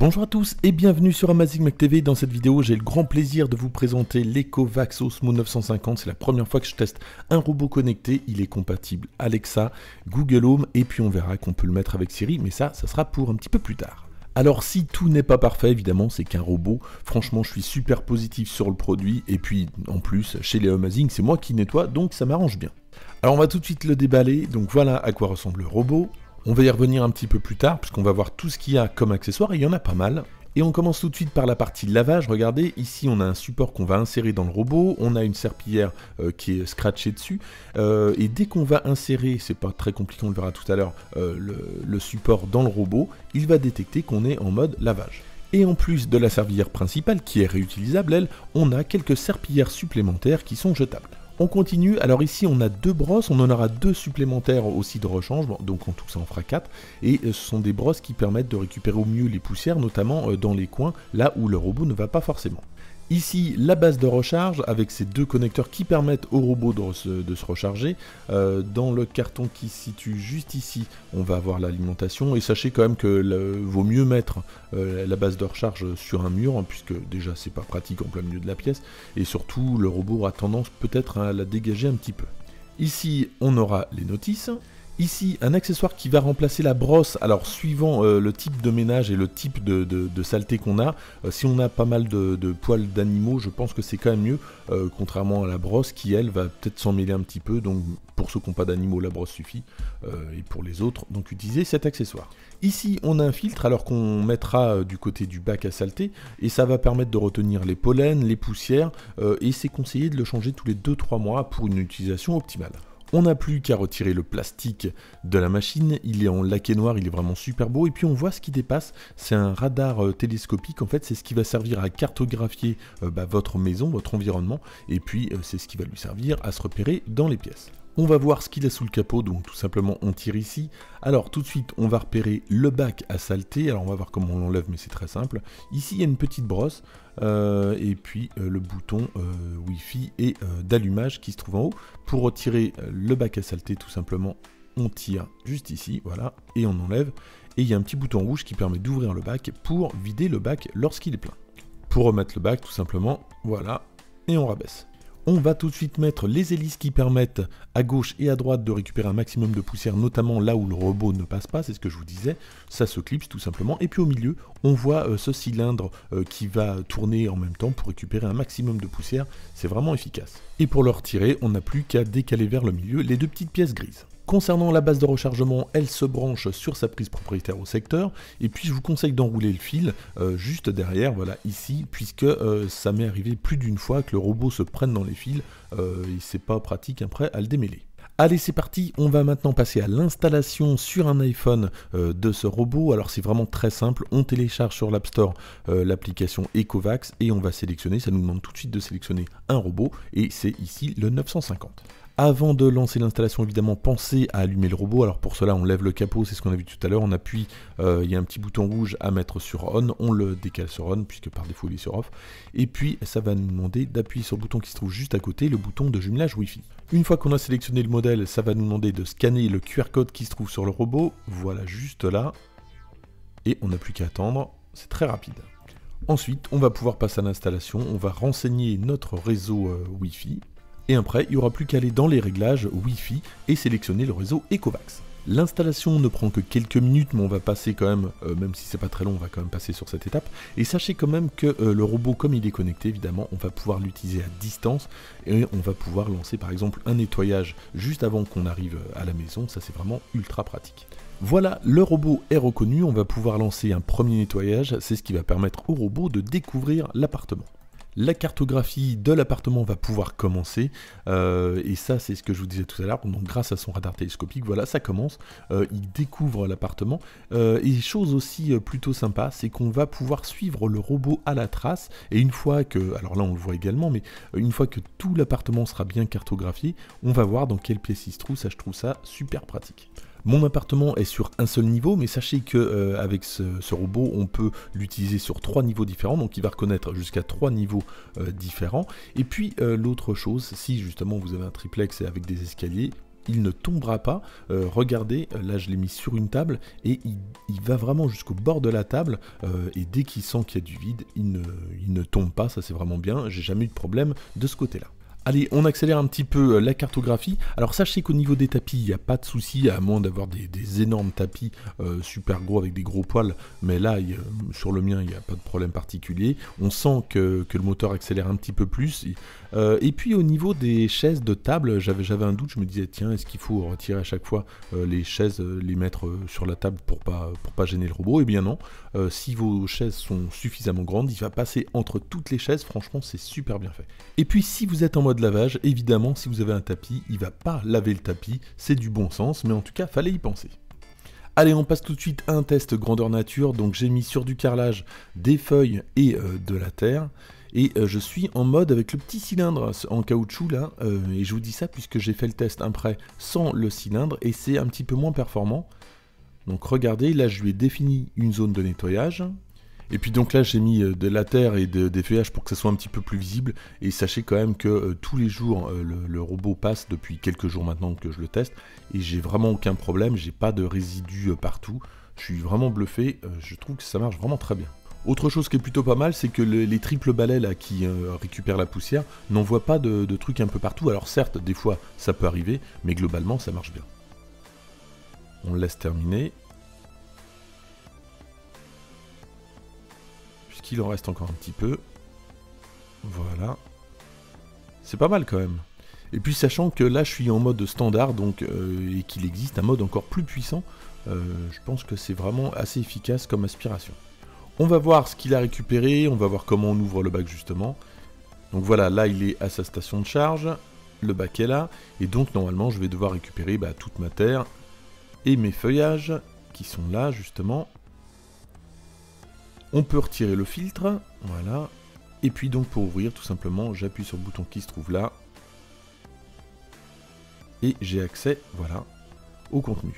Bonjour à tous et bienvenue sur Amazing Mac TV. Dans cette vidéo, j'ai le grand plaisir de vous présenter l'Ecovacs Osmo 950. C'est la première fois que je teste un robot connecté. Il est compatible Alexa, Google Home et puis on verra qu'on peut le mettre avec Siri, mais ça sera pour un petit peu plus tard. Alors si tout n'est pas parfait, évidemment, c'est qu'un robot. Franchement, je suis super positif sur le produit et puis en plus, chez les Amazing, c'est moi qui nettoie, donc ça m'arrange bien. Alors on va tout de suite le déballer. Donc voilà à quoi ressemble le robot. On va y revenir un petit peu plus tard, puisqu'on va voir tout ce qu'il y a comme accessoires, et il y en a pas mal. Et on commence tout de suite par la partie lavage. Regardez, ici on a un support qu'on va insérer dans le robot, on a une serpillière qui est scratchée dessus, et dès qu'on va insérer, c'est pas très compliqué, on le verra tout à l'heure, le support dans le robot, il va détecter qu'on est en mode lavage. Et en plus de la serpillière principale, qui est réutilisable, elle, on a quelques serpillières supplémentaires qui sont jetables. On continue, alors ici on a deux brosses, on en aura deux supplémentaires aussi de rechange, donc en tout ça en fera 4, et ce sont des brosses qui permettent de récupérer au mieux les poussières, notamment dans les coins, là où le robot ne va pas forcément. Ici, la base de recharge avec ces deux connecteurs qui permettent au robot de se recharger. Dans le carton qui se situe juste ici, on va avoir l'alimentation. Et sachez quand même que vaut mieux mettre la base de recharge sur un mur, hein, puisque déjà c'est pas pratique en plein milieu de la pièce. Et surtout, le robot aura tendance peut-être à la dégager un petit peu. Ici, on aura les notices. Ici, un accessoire qui va remplacer la brosse, alors suivant le type de ménage et le type de saleté qu'on a, si on a pas mal de poils d'animaux, je pense que c'est quand même mieux, contrairement à la brosse qui, elle, va peut-être s'en mêler un petit peu, donc pour ceux qui n'ont pas d'animaux, la brosse suffit, et pour les autres, donc utilisez cet accessoire. Ici, on a un filtre, alors qu'on mettra du côté du bac à saleté, et ça va permettre de retenir les pollens, les poussières, et c'est conseillé de le changer tous les 2-3 mois pour une utilisation optimale. On n'a plus qu'à retirer le plastique de la machine, il est en laqué noir, il est vraiment super beau, et puis on voit ce qui dépasse, c'est un radar télescopique, en fait c'est ce qui va servir à cartographier votre maison, votre environnement, et puis c'est ce qui va lui servir à se repérer dans les pièces. On va voir ce qu'il a sous le capot, donc tout simplement on tire ici. Alors tout de suite on va repérer le bac à saleté, alors on va voir comment on l'enlève mais c'est très simple. Ici il y a une petite brosse et puis le bouton Wi-Fi et d'allumage qui se trouve en haut. Pour retirer le bac à saleté tout simplement on tire juste ici, voilà, et on enlève. Et il y a un petit bouton rouge qui permet d'ouvrir le bac pour vider le bac lorsqu'il est plein. Pour remettre le bac tout simplement, voilà, et on rabaisse. On va tout de suite mettre les hélices qui permettent à gauche et à droite de récupérer un maximum de poussière, notamment là où le robot ne passe pas, c'est ce que je vous disais, ça se clipse tout simplement. Et puis au milieu, on voit ce cylindre qui va tourner en même temps pour récupérer un maximum de poussière, c'est vraiment efficace. Et pour le retirer, on n'a plus qu'à décaler vers le milieu les deux petites pièces grises. Concernant la base de rechargement, elle se branche sur sa prise propriétaire au secteur, et puis je vous conseille d'enrouler le fil juste derrière, voilà, ici, puisque ça m'est arrivé plus d'une fois que le robot se prenne dans les fils, et c'est pas pratique après à le démêler. Allez, c'est parti, on va maintenant passer à l'installation sur un iPhone de ce robot. Alors c'est vraiment très simple, on télécharge sur l'App Store l'application Ecovacs et on va sélectionner, ça nous demande tout de suite de sélectionner un robot, et c'est ici le 950. Avant de lancer l'installation, évidemment, pensez à allumer le robot. Alors pour cela, on lève le capot, c'est ce qu'on a vu tout à l'heure. On appuie, il y a un petit bouton rouge à mettre sur On. On le décale sur On, puisque par défaut, il est sur Off. Et puis, ça va nous demander d'appuyer sur le bouton qui se trouve juste à côté, le bouton de jumelage Wi-Fi. Une fois qu'on a sélectionné le modèle, ça va nous demander de scanner le QR code qui se trouve sur le robot. Voilà, juste là. Et on n'a plus qu'à attendre. C'est très rapide. Ensuite, on va pouvoir passer à l'installation. On va renseigner notre réseau Wi-Fi. Et après, il n'y aura plus qu'à aller dans les réglages Wi-Fi et sélectionner le réseau Ecovacs. L'installation ne prend que quelques minutes, mais on va passer quand même, même si c'est pas très long, on va quand même passer sur cette étape. Et sachez quand même que le robot, comme il est connecté, évidemment, on va pouvoir l'utiliser à distance et on va pouvoir lancer par exemple un nettoyage juste avant qu'on arrive à la maison. Ça, c'est vraiment ultra pratique. Voilà, le robot est reconnu, on va pouvoir lancer un premier nettoyage. C'est ce qui va permettre au robot de découvrir l'appartement. La cartographie de l'appartement va pouvoir commencer, et ça c'est ce que je vous disais tout à l'heure, donc grâce à son radar télescopique, voilà, ça commence, il découvre l'appartement, et chose aussi plutôt sympa, c'est qu'on va pouvoir suivre le robot à la trace, et une fois que, alors là on le voit également, mais une fois que tout l'appartement sera bien cartographié, on va voir dans quelle pièce il se trouve, ça je trouve ça super pratique. Mon appartement est sur un seul niveau, mais sachez que avec ce robot, on peut l'utiliser sur 3 niveaux différents, donc il va reconnaître jusqu'à 3 niveaux différents. Et puis l'autre chose, si justement vous avez un triplex et avec des escaliers, il ne tombera pas. Regardez, là je l'ai mis sur une table et il va vraiment jusqu'au bord de la table et dès qu'il sent qu'il y a du vide, il ne tombe pas, ça c'est vraiment bien, j'ai jamais eu de problème de ce côté-là. Allez, on accélère un petit peu la cartographie. Alors sachez qu'au niveau des tapis, il n'y a pas de souci, à moins d'avoir des énormes tapis super gros avec des gros poils. Mais là, sur le mien, il n'y a pas de problème particulier. On sent que le moteur accélère un petit peu plus. Et puis au niveau des chaises de table, j'avais un doute, je me disais, tiens, est-ce qu'il faut retirer à chaque fois les chaises, les mettre sur la table pour pas gêner le robot? Eh bien non, si vos chaises sont suffisamment grandes, il va passer entre toutes les chaises, franchement c'est super bien fait. Et puis si vous êtes en mode lavage, évidemment si vous avez un tapis, il va pas laver le tapis, c'est du bon sens, mais en tout cas fallait y penser. Allez, on passe tout de suite à un test grandeur nature, donc j'ai mis sur du carrelage des feuilles et de la terre. Et je suis en mode avec le petit cylindre en caoutchouc là, et je vous dis ça puisque j'ai fait le test après sans le cylindre, et c'est un petit peu moins performant. Donc regardez, là je lui ai défini une zone de nettoyage. Et puis donc là j'ai mis de la terre et des feuillages pour que ça soit un petit peu plus visible. Et sachez quand même que tous les jours le robot passe depuis quelques jours maintenant que je le teste. Et j'ai vraiment aucun problème, j'ai pas de résidus partout. Je suis vraiment bluffé, je trouve que ça marche vraiment très bien. Autre chose qui est plutôt pas mal, c'est que les triples balais là qui récupèrent la poussière n'envoient pas de trucs un peu partout. Alors certes, des fois ça peut arriver, mais globalement ça marche bien. On le laisse terminer. Puisqu'il en reste encore un petit peu. Voilà. C'est pas mal quand même. Et puis sachant que là je suis en mode standard, donc et qu'il existe un mode encore plus puissant, je pense que c'est vraiment assez efficace comme aspiration. On va voir ce qu'il a récupéré, on va voir comment on ouvre le bac justement. Donc voilà, là il est à sa station de charge, le bac est là, et donc normalement je vais devoir récupérer toute ma terre et mes feuillages qui sont là justement. On peut retirer le filtre, voilà, et puis donc pour ouvrir tout simplement j'appuie sur le bouton qui se trouve là, et j'ai accès, voilà, au contenu.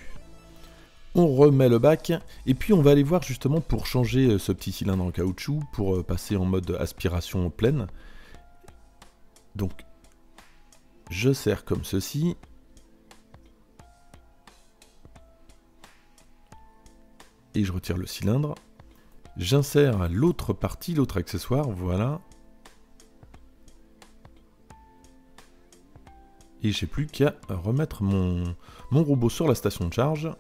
On remet le bac, et puis on va aller voir justement pour changer ce petit cylindre en caoutchouc, pour passer en mode aspiration pleine. Donc, je serre comme ceci. Et je retire le cylindre. J'insère l'autre partie, l'autre accessoire, voilà. Et j'ai plus qu'à remettre mon robot sur la station de charge.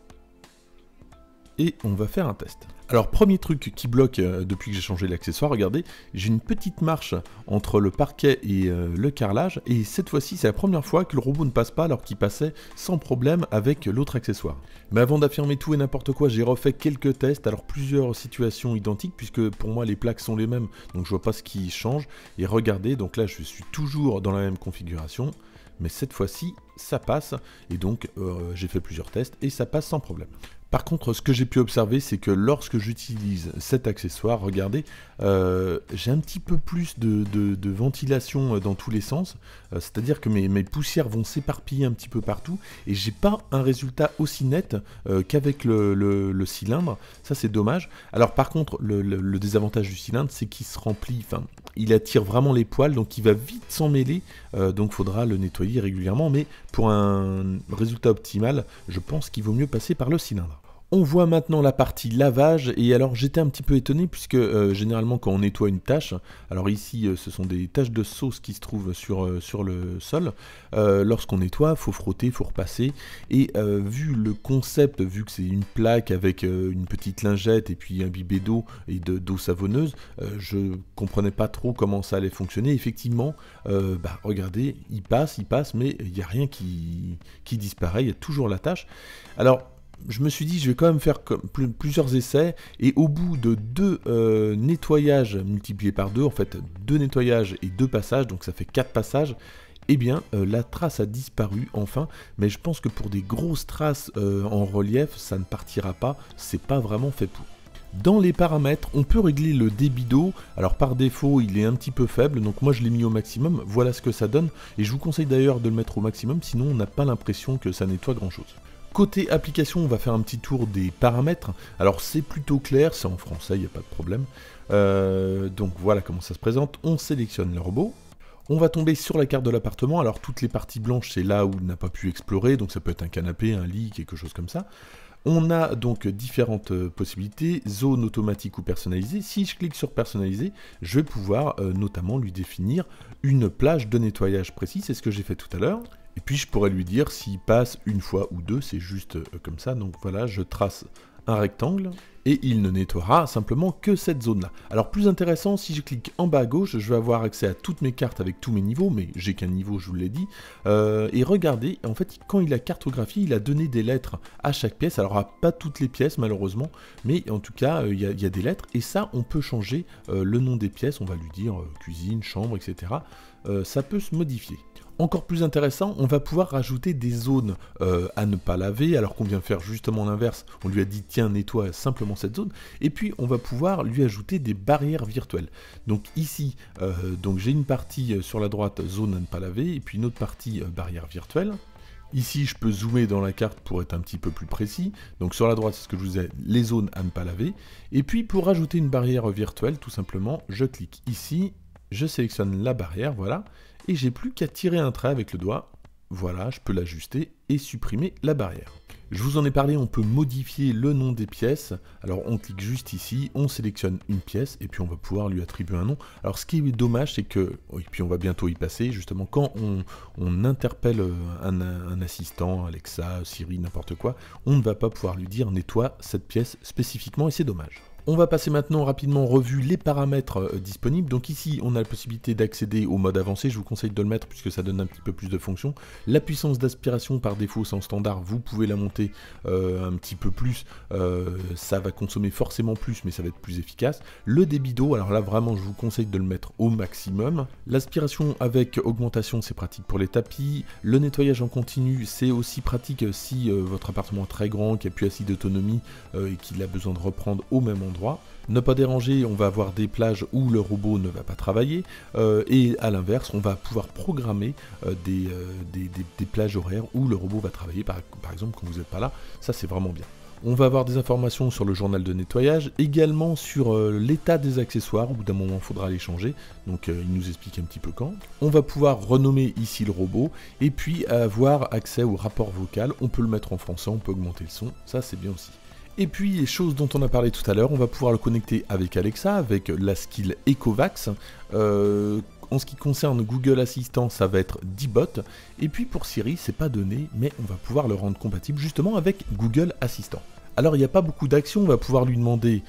Et on va faire un test. Alors premier truc qui bloque depuis que j'ai changé l'accessoire, regardez, j'ai une petite marche entre le parquet et le carrelage, et cette fois-ci c'est la première fois que le robot ne passe pas alors qu'il passait sans problème avec l'autre accessoire. Mais avant d'affirmer tout et n'importe quoi, j'ai refait quelques tests, alors plusieurs situations identiques, puisque pour moi les plaques sont les mêmes, donc je vois pas ce qui change, et regardez, donc là je suis toujours dans la même configuration, mais cette fois-ci ça passe, et donc j'ai fait plusieurs tests, et ça passe sans problème. Par contre, ce que j'ai pu observer, c'est que lorsque j'utilise cet accessoire, regardez, j'ai un petit peu plus de ventilation dans tous les sens, c'est-à-dire que mes poussières vont s'éparpiller un petit peu partout, et j'ai pas un résultat aussi net qu'avec le cylindre, ça c'est dommage. Alors par contre, le désavantage du cylindre, c'est qu'il se remplit, enfin, il attire vraiment les poils, donc il va vite s'en mêler, donc il faudra le nettoyer régulièrement, mais pour un résultat optimal, je pense qu'il vaut mieux passer par le cylindre. On voit maintenant la partie lavage, et alors j'étais un petit peu étonné puisque généralement quand on nettoie une tâche, alors ici ce sont des taches de sauce qui se trouvent sur le sol, lorsqu'on nettoie, il faut frotter, il faut repasser, et vu le concept, vu que c'est une plaque avec une petite lingette et puis un bibet d'eau et d'eau savonneuse, je comprenais pas trop comment ça allait fonctionner. Effectivement, regardez, il passe, mais il n'y a rien qui disparaît, il y a toujours la tâche. Alors, je me suis dit, je vais quand même faire plusieurs essais, et au bout de 2 nettoyages multipliés par 2, en fait 2 nettoyages et 2 passages, donc ça fait 4 passages, eh bien la trace a disparu enfin, mais je pense que pour des grosses traces en relief, ça ne partira pas, c'est pas vraiment fait pour. Dans les paramètres, on peut régler le débit d'eau, alors par défaut il est un petit peu faible, donc moi je l'ai mis au maximum, voilà ce que ça donne, et je vous conseille d'ailleurs de le mettre au maximum, sinon on n'a pas l'impression que ça nettoie grand chose. Côté application, on va faire un petit tour des paramètres. Alors c'est plutôt clair, c'est en français, il n'y a pas de problème. Donc voilà comment ça se présente. On sélectionne le robot. On va tomber sur la carte de l'appartement. Alors toutes les parties blanches, c'est là où il n'a pas pu explorer, donc ça peut être un canapé, un lit, quelque chose comme ça. On a donc différentes possibilités, zone automatique ou personnalisée. Si je clique sur personnaliser, je vais pouvoir notamment lui définir une plage de nettoyage précise, c'est ce que j'ai fait tout à l'heure. Et puis je pourrais lui dire s'il passe une fois ou deux, c'est juste comme ça. Donc voilà, je trace un rectangle et il ne nettoiera simplement que cette zone-là. Alors plus intéressant, si je clique en bas à gauche, je vais avoir accès à toutes mes cartes avec tous mes niveaux, mais j'ai qu'un niveau, je vous l'ai dit. Et regardez, en fait, quand il a cartographié, il a donné des lettres à chaque pièce. Alors pas toutes les pièces malheureusement, mais en tout cas, il y a des lettres. Et ça, on peut changer le nom des pièces, on va lui dire cuisine, chambre, etc. Ça peut se modifier. Encore plus intéressant, on va pouvoir rajouter des zones à ne pas laver, alors qu'on vient faire justement l'inverse. On lui a dit tiens, nettoie simplement cette zone, et puis on va pouvoir lui ajouter des barrières virtuelles. Donc ici, donc j'ai une partie sur la droite, zone à ne pas laver, et puis une autre partie, barrière virtuelle. Ici, je peux zoomer dans la carte pour être un petit peu plus précis. Donc sur la droite, c'est ce que je vous disais, les zones à ne pas laver. Et puis pour rajouter une barrière virtuelle, tout simplement, je clique ici, je sélectionne la barrière, voilà. Et j'ai plus qu'à tirer un trait avec le doigt, voilà, je peux l'ajuster et supprimer la barrière. Je vous en ai parlé, on peut modifier le nom des pièces, alors on clique juste ici, on sélectionne une pièce et puis on va pouvoir lui attribuer un nom. Alors ce qui est dommage, c'est que, et puis on va bientôt y passer, justement quand on interpelle un assistant, Alexa, Siri, n'importe quoi, on ne va pas pouvoir lui dire nettoie cette pièce spécifiquement et c'est dommage. On va passer maintenant rapidement en revue les paramètres disponibles. Donc ici, on a la possibilité d'accéder au mode avancé. Je vous conseille de le mettre puisque ça donne un petit peu plus de fonctions. La puissance d'aspiration par défaut, c'est en standard. Vous pouvez la monter un petit peu plus. Ça va consommer forcément plus, mais ça va être plus efficace. Le débit d'eau, alors là vraiment, je vous conseille de le mettre au maximum. L'aspiration avec augmentation, c'est pratique pour les tapis. Le nettoyage en continu, c'est aussi pratique si votre appartement est très grand, qu'il n'y a plus assez d'autonomie et qu'il a besoin de reprendre au même endroit. Ne pas déranger, on va avoir des plages où le robot ne va pas travailler et à l'inverse, on va pouvoir programmer des plages horaires où le robot va travailler, par exemple quand vous n'êtes pas là, ça c'est vraiment bien. On va avoir des informations sur le journal de nettoyage, également sur l'état des accessoires, au bout d'un moment il faudra les changer, donc il nous explique un petit peu quand. On va pouvoir renommer ici le robot, et puis avoir accès au rapport vocal, on peut le mettre en français, on peut augmenter le son, ça c'est bien aussi. Et puis, les choses dont on a parlé tout à l'heure, on va pouvoir le connecter avec Alexa, avec la skill Ecovacs. En ce qui concerne Google Assistant, ça va être Dibot. Et puis pour Siri, c'est pas donné, mais on va pouvoir le rendre compatible justement avec Google Assistant. Alors il n'y a pas beaucoup d'actions, on va pouvoir lui demander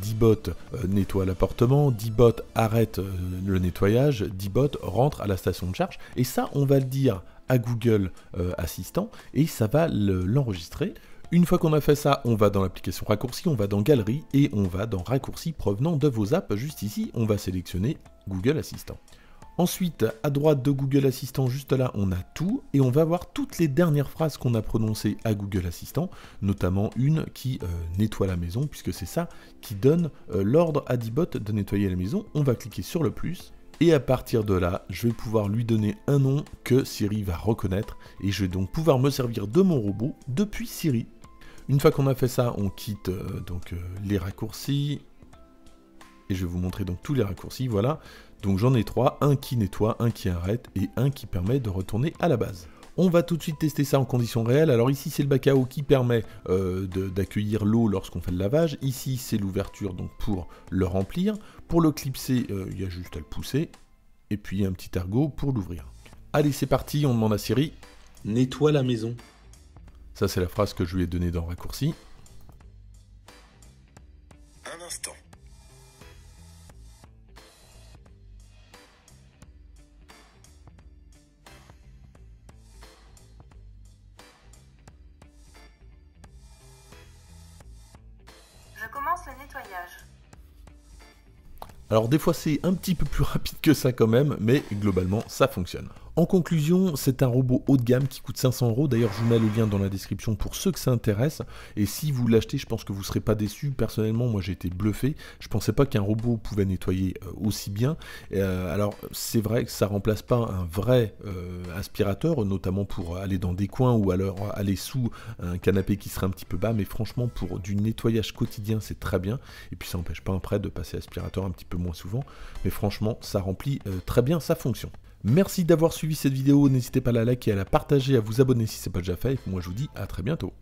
Dibot nettoie l'appartement, Dibot arrête le nettoyage, Dibot rentre à la station de charge. Et ça, on va le dire à Google Assistant et ça va l'enregistrer. Une fois qu'on a fait ça, on va dans l'application raccourci, on va dans Galerie et on va dans Raccourcis provenant de vos apps. Juste ici, on va sélectionner Google Assistant. Ensuite, à droite de Google Assistant, juste là, on a tout et on va voir toutes les dernières phrases qu'on a prononcées à Google Assistant, notamment une qui nettoie la maison, puisque c'est ça qui donne l'ordre à Dibot de nettoyer la maison. On va cliquer sur le plus. Et à partir de là, je vais pouvoir lui donner un nom que Siri va reconnaître et je vais donc pouvoir me servir de mon robot depuis Siri. Une fois qu'on a fait ça, on quitte les raccourcis et je vais vous montrer donc tous les raccourcis, voilà. Donc j'en ai trois, un qui nettoie, un qui arrête et un qui permet de retourner à la base. On va tout de suite tester ça en conditions réelles. Alors ici c'est le bac à eau qui permet d'accueillir l'eau lorsqu'on fait le lavage. Ici c'est l'ouverture donc pour le remplir. Pour le clipser, il y a juste à le pousser. Et puis un petit ergot pour l'ouvrir. Allez c'est parti, on demande à Siri. Nettoie la maison. Ça c'est la phrase que je lui ai donnée dans Raccourci. Un instant. Je commence le nettoyage. Alors des fois c'est un petit peu plus rapide que ça quand même, mais globalement ça fonctionne. En conclusion, c'est un robot haut de gamme qui coûte 500 €. D'ailleurs, je vous mets le lien dans la description pour ceux que ça intéresse. Et si vous l'achetez, je pense que vous ne serez pas déçus. Personnellement, moi j'ai été bluffé. Je ne pensais pas qu'un robot pouvait nettoyer aussi bien. Alors, c'est vrai que ça ne remplace pas un vrai aspirateur, notamment pour aller dans des coins ou alors aller sous un canapé qui serait un petit peu bas. Mais franchement, pour du nettoyage quotidien, c'est très bien. Et puis ça n'empêche pas après de passer aspirateur un petit peu moins souvent. Mais franchement, ça remplit très bien sa fonction. Merci d'avoir suivi cette vidéo, n'hésitez pas à la liker, à la partager, à vous abonner si ce n'est pas déjà fait, et moi je vous dis à très bientôt.